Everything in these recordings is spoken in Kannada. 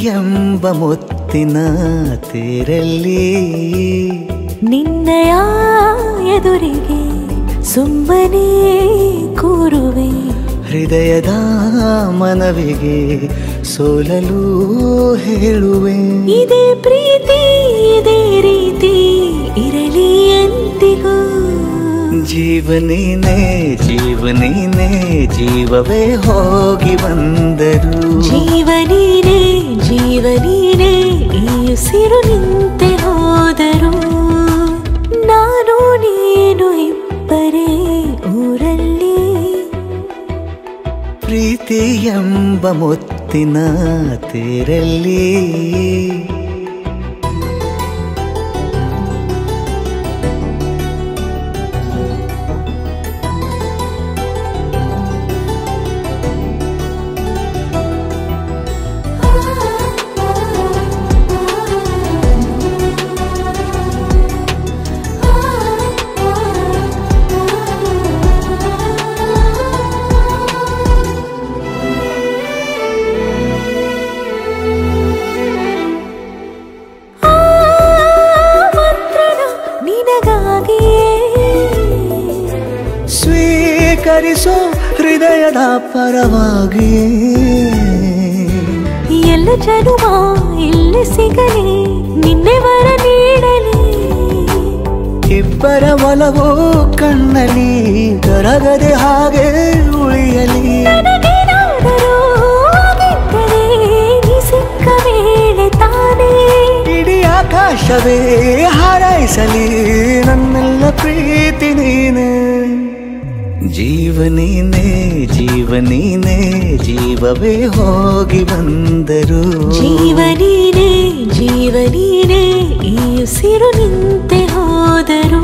ಎಂಬ ಮುತ್ತಿನ ತೇರಲ್ಲಿ ನಿನ್ನಯ ಎದುರಿಗೆ ಸುಮ್ಮನೆ ಕೂರುವೆ ಹೃದಯದ ಮನವಿಗೆ ಸೋಲಲು ಹೇಳುವೆ ಇದೇ ಪ್ರೀತಿ ಇದೇ ರೀತಿ ಇರಲಿ ಎಂದಿಗೂ ಜೀವನೇನೆ ಜೀವನೇನೆ ಜೀವವೇ ಹೋಗಿ ಬಂದರು ಜೀವನೀನೇ ಜೀವನೀನೇ ಈ ಉಸಿರು ನಿಂತೆ ಹೋದರು ನಾನು ನೀನು ಇಬ್ಬರೇ ಊರಲ್ಲಿ ಪ್ರೀತಿ ಎಂಬ ಮುತ್ತಿನ ತೇರಲ್ಲಿ ಸ್ವೀಕರಿಸೋ ಹೃದಯದ ಪರವಾಗಿ ಎಲ್ಲ ಜನುಮ ಇಲ್ಲಿ ಸಿಗಲಿ ನಿನ್ನೆ ವರ ನೀಡಲಿ ಇಬ್ಬರ ಒಲವು ಕಣ್ಣಲ್ಲಿ ಕರಗದೆ ಹಾಗೆ ಉಳಿಯಲಿ ಸಿಕ್ಕ ವೇಳೆ ತಾನೇ ಇಡೀ ಆಕಾಶವೇ ಹಾರೈಸಲಿ ನನ್ನೆಲ್ಲ ಪ್ರೀತಿ ನೀನೆ ಜೀವನೀನೇ ಜೀವನೀನೇ ಜೀವವೇ ಹೋಗಿ ಬಂದರು ಜೀವನೀನೇ ಜೀವನೀನೇ ಈ ಉಸಿರು ನಿಂತೆ ಹೋದರು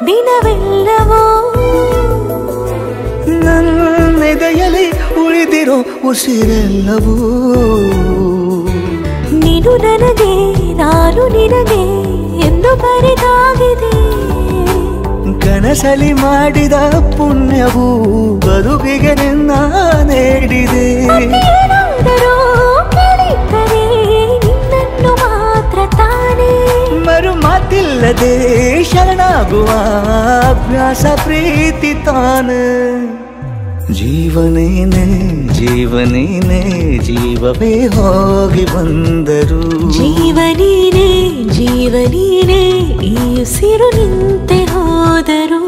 ದಿನವೆಲ್ಲವೋ ನನ್ನೆದೆಯಲ್ಲಿ ಉಳಿದಿರೋ ಉಸಿರೆಲ್ಲವೂ ನೀನು ನನಗೆ ನಾನು ನಿನಗೆ ಎಂದು ಬರೆದಾಗಿದೆ ಕನಸಲಿ ಮಾಡಿದ ಪುಣ್ಯವು ಬದುಕಿಗೆ ನಿನ್ನ ನೀಡಿದೆ ನಿನ್ನನ್ನು ಮಾತ್ರ ತಾನೇ ಮರು ಮಾತಿಲ್ಲದೆ ಶರಣಾಗುವ ಅಭ್ಯಾಸ ಪ್ರೀತಿ ತಾನೆ ಜೀವನೇನೆ ಜೀವನೇನೆ ಜೀವವೇ ಹೋಗಿ ಬಂದರು ಜೀವನೀನೇ ಜೀವನೀನೇ ಈ ಉಸಿರು ನಿಂತೆ ಹೋದರು